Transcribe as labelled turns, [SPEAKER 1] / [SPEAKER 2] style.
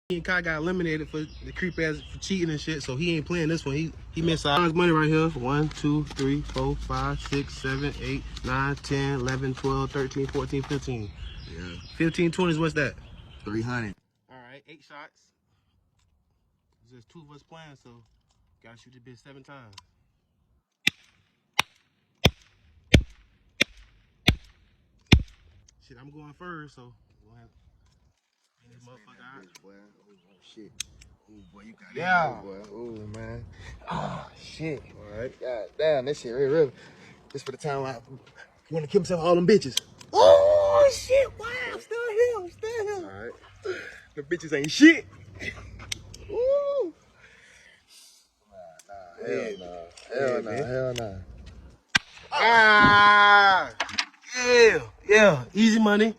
[SPEAKER 1] He and Kai got eliminated for the creep ass for cheating and shit, so he ain't playing this one. He missed out. His money right here. 1, 2, 3, 4, 5, 6, 7, 8, 9, 10, 11, 12, 13, 14, 15.
[SPEAKER 2] Yeah.
[SPEAKER 1] 15, 20s, what's that?
[SPEAKER 2] 300.
[SPEAKER 1] Alright, 8 shots. There's 2 of us playing, so gotta shoot the bitch 7 times. Shit, I'm going first, so we'll have this motherfucker out.
[SPEAKER 2] Bitch, boy. Oh, shit. Oh, boy, you got
[SPEAKER 1] Yeah.
[SPEAKER 2] it, boy. Oh, man. Oh, shit.
[SPEAKER 1] All right.
[SPEAKER 2] God damn, that shit real. This for the time I want to kill myself with all them bitches. Oh, shit. Wow, I'm still here. I'm still here.
[SPEAKER 1] All right.
[SPEAKER 2] The bitches ain't shit. Ooh. Hell nah.
[SPEAKER 1] Ah, yeah, easy money.